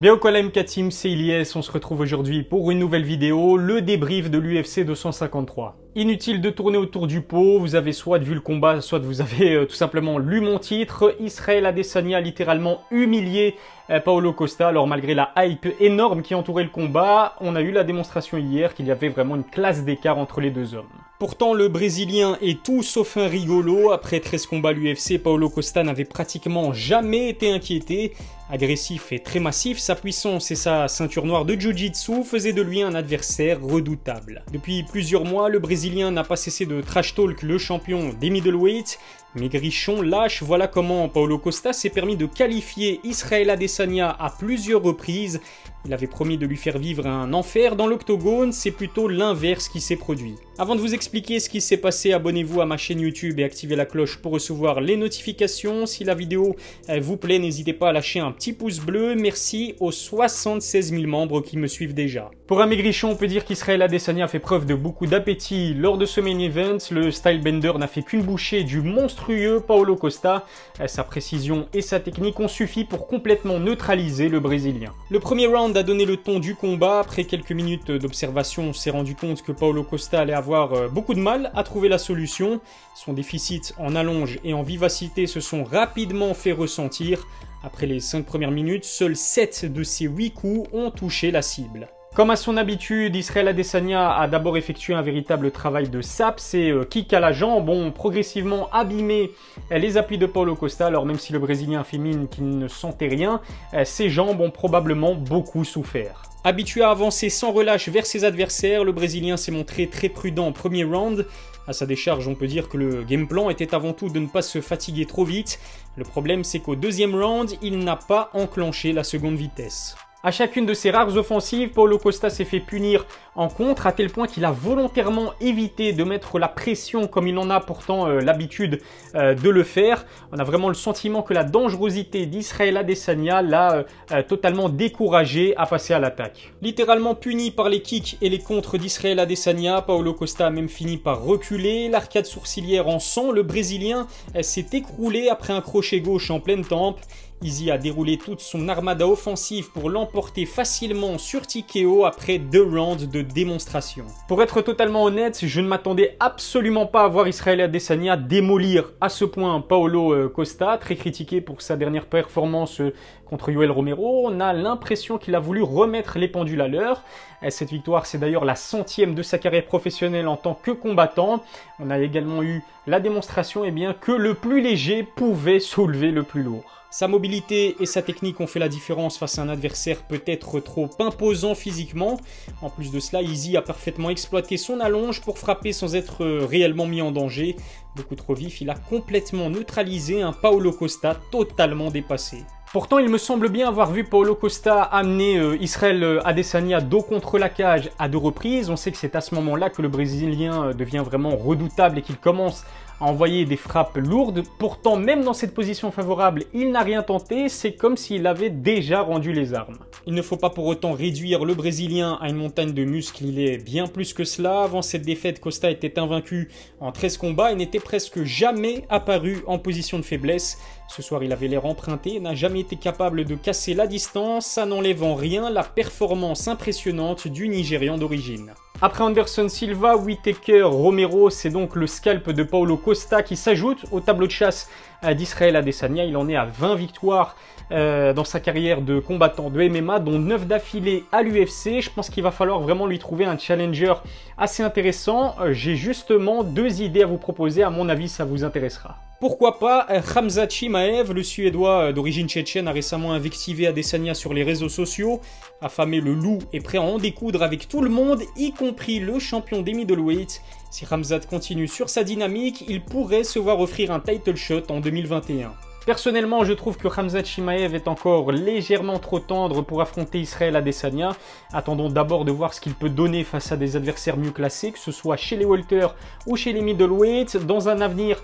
Bien au MK Team, c'est Ilyes, on se retrouve aujourd'hui pour une nouvelle vidéo, le débrief de l'UFC 253. Inutile de tourner autour du pot, vous avez soit vu le combat, soit vous avez tout simplement lu mon titre. Israel Adesanya a littéralement humilié Paulo Costa. Alors malgré la hype énorme qui entourait le combat, on a eu la démonstration hier qu'il y avait vraiment une classe d'écart entre les deux hommes. Pourtant, le Brésilien est tout sauf un rigolo. Après 13 combats à l'UFC, Paulo Costa n'avait pratiquement jamais été inquiété. Agressif et très massif, sa puissance et sa ceinture noire de Jiu-Jitsu faisaient de lui un adversaire redoutable. Depuis plusieurs mois, le Brésilien n'a pas cessé de trash talk le champion des middleweight. Maigrichon, lâche, voilà comment Paulo Costa s'est permis de qualifier Israel Adesanya à plusieurs reprises. Il avait promis de lui faire vivre un enfer dans l'octogone, c'est plutôt l'inverse qui s'est produit. Avant de vous expliquer ce qui s'est passé, abonnez-vous à ma chaîne YouTube et activez la cloche pour recevoir les notifications. Si la vidéo vous plaît, n'hésitez pas à lâcher un petit pouce bleu. Merci aux 76 000 membres qui me suivent déjà. Pour un maigrichon, on peut dire qu'Israel Adesanya a fait preuve de beaucoup d'appétit lors de ce main event. Le stylebender n'a fait qu'une bouchée du monstrueux Paulo Costa. Sa précision et sa technique ont suffi pour complètement neutraliser le Brésilien. Le premier round a donné le ton du combat. Après quelques minutes d'observation, on s'est rendu compte que Paulo Costa allait avoir beaucoup de mal à trouver la solution. Son déficit en allonge et en vivacité se sont rapidement fait ressentir. Après les 5 premières minutes, seuls 7 de ses 8 coups ont touché la cible. Comme à son habitude, Israel Adesanya a d'abord effectué un véritable travail de sape. Ses kicks à la jambe ont progressivement abîmé les appuis de Paulo Costa. Alors même si le Brésilien a fait mine qu'il ne sentait rien, ses jambes ont probablement beaucoup souffert. Habitué à avancer sans relâche vers ses adversaires, le Brésilien s'est montré très prudent au premier round. À sa décharge, on peut dire que le game plan était avant tout de ne pas se fatiguer trop vite. Le problème, c'est qu'au deuxième round, il n'a pas enclenché la seconde vitesse. À chacune de ses rares offensives, Paulo Costa s'est fait punir en contre à tel point qu'il a volontairement évité de mettre la pression comme il en a pourtant l'habitude de le faire. On a vraiment le sentiment que la dangerosité d'Israel Adesanya l'a totalement découragé à passer à l'attaque. Littéralement puni par les kicks et les contres d'Israel Adesanya, Paulo Costa a même fini par reculer. L'arcade sourcilière en sang, le Brésilien s'est écroulé après un crochet gauche en pleine tempe. Izzy a déroulé toute son armada offensive pour l'emporter facilement sur TKO après 2 rounds de démonstration. Pour être totalement honnête, je ne m'attendais absolument pas à voir Israel Adesanya démolir à ce point Paulo Costa, très critiqué pour sa dernière performance contre Yoel Romero. On a l'impression qu'il a voulu remettre les pendules à l'heure. Cette victoire, c'est d'ailleurs la 100e de sa carrière professionnelle en tant que combattant. On a également eu la démonstration que le plus léger pouvait soulever le plus lourd. Sa mobilité et sa technique ont fait la différence face à un adversaire peut-être trop imposant physiquement. En plus de cela, Izzy a parfaitement exploité son allonge pour frapper sans être réellement mis en danger. Beaucoup trop vif, il a complètement neutralisé un Paulo Costa totalement dépassé. Pourtant, il me semble bien avoir vu Paulo Costa amener Israel Adesanya dos contre la cage à 2 reprises. On sait que c'est à ce moment-là que le Brésilien devient vraiment redoutable et qu'il commence à envoyer des frappes lourdes. Pourtant, même dans cette position favorable, il n'a rien tenté. C'est comme s'il avait déjà rendu les armes. Il ne faut pas pour autant réduire le Brésilien à une montagne de muscles. Il est bien plus que cela. Avant cette défaite, Costa était invaincu en 13 combats et n'était presque jamais apparu en position de faiblesse. Ce soir, il avait l'air emprunté et n'a jamais été capable de casser la distance. Ça n'enlève en rien la performance impressionnante du Nigérian d'origine. Après Anderson Silva, Whittaker, Romero, c'est donc le scalp de Paulo Costa qui s'ajoute au tableau de chasse d'Israel Adesanya. Il en est à 20 victoires dans sa carrière de combattant de MMA, dont 9 d'affilée à l'UFC. Je pense qu'il va falloir vraiment lui trouver un challenger assez intéressant. J'ai justement 2 idées à vous proposer, à mon avis ça vous intéressera. Pourquoi pas Khamzat Chimaev, le Suédois d'origine tchétchène, a récemment invectivé Adesanya sur les réseaux sociaux. Affamé, le loup est prêt à en découdre avec tout le monde, y compris le champion des middleweight. Si Khamzat continue sur sa dynamique, il pourrait se voir offrir un title shot en 2021. Personnellement, je trouve que Khamzat Chimaev est encore légèrement trop tendre pour affronter Israel Adesanya. Attendons d'abord de voir ce qu'il peut donner face à des adversaires mieux classés, que ce soit chez les welter ou chez les middleweight. Dans un avenir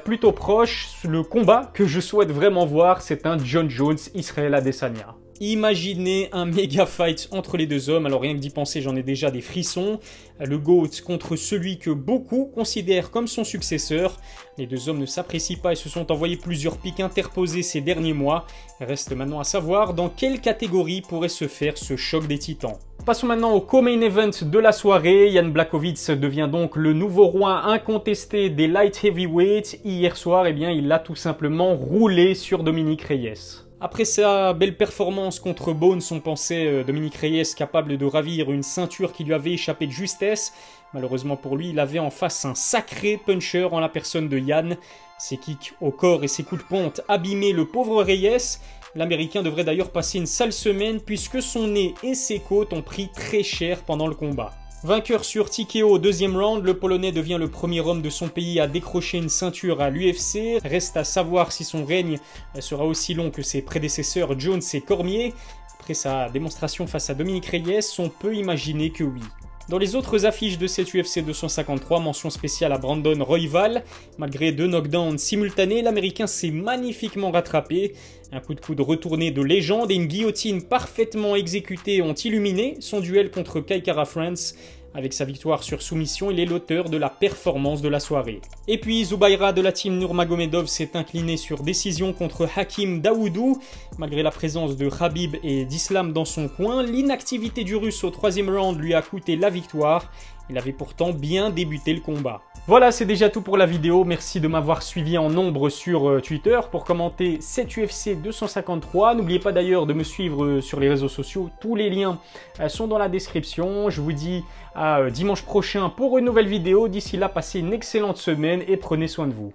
plutôt proche, le combat que je souhaite vraiment voir, c'est un John Jones Israel Adesanya. Imaginez un méga fight entre les deux hommes, alors rien que d'y penser j'en ai déjà des frissons. Le GOAT contre celui que beaucoup considèrent comme son successeur. Les deux hommes ne s'apprécient pas et se sont envoyés plusieurs pics interposés ces derniers mois. Reste maintenant à savoir dans quelle catégorie pourrait se faire ce choc des titans. Passons maintenant au co-main event de la soirée. Jan Blachowicz devient donc le nouveau roi incontesté des light heavyweights. Hier soir, eh bien, il a tout simplement roulé sur Dominick Reyes. Après sa belle performance contre Bones, on pensait Dominick Reyes capable de ravir une ceinture qui lui avait échappé de justesse. Malheureusement pour lui, il avait en face un sacré puncher en la personne de Jan. Ses kicks au corps et ses coups de poing ont abîmé le pauvre Reyes. L'Américain devrait d'ailleurs passer une sale semaine puisque son nez et ses côtes ont pris très cher pendant le combat. Vainqueur sur TKO au deuxième round, le Polonais devient le premier homme de son pays à décrocher une ceinture à l'UFC. Reste à savoir si son règne sera aussi long que ses prédécesseurs Jones et Cormier. Après sa démonstration face à Dominick Reyes, on peut imaginer que oui. Dans les autres affiches de cette UFC 253, mention spéciale à Brandon Royval. Malgré 2 knockdowns simultanés, l'Américain s'est magnifiquement rattrapé. Un coup de coude retourné de légende et une guillotine parfaitement exécutée ont illuminé son duel contre Kai Kara-France. Avec sa victoire sur soumission, il est l'auteur de la performance de la soirée. Et puis Zubaira de la team Nurmagomedov s'est incliné sur décision contre Hakim Dawoudou. Malgré la présence de Khabib et d'Islam dans son coin, l'inactivité du Russe au 3e round lui a coûté la victoire. Il avait pourtant bien débuté le combat. Voilà, c'est déjà tout pour la vidéo. Merci de m'avoir suivi en nombre sur Twitter pour commenter cette UFC 253. N'oubliez pas d'ailleurs de me suivre sur les réseaux sociaux. Tous les liens sont dans la description. Je vous dis à dimanche prochain pour une nouvelle vidéo. D'ici là, passez une excellente semaine et prenez soin de vous.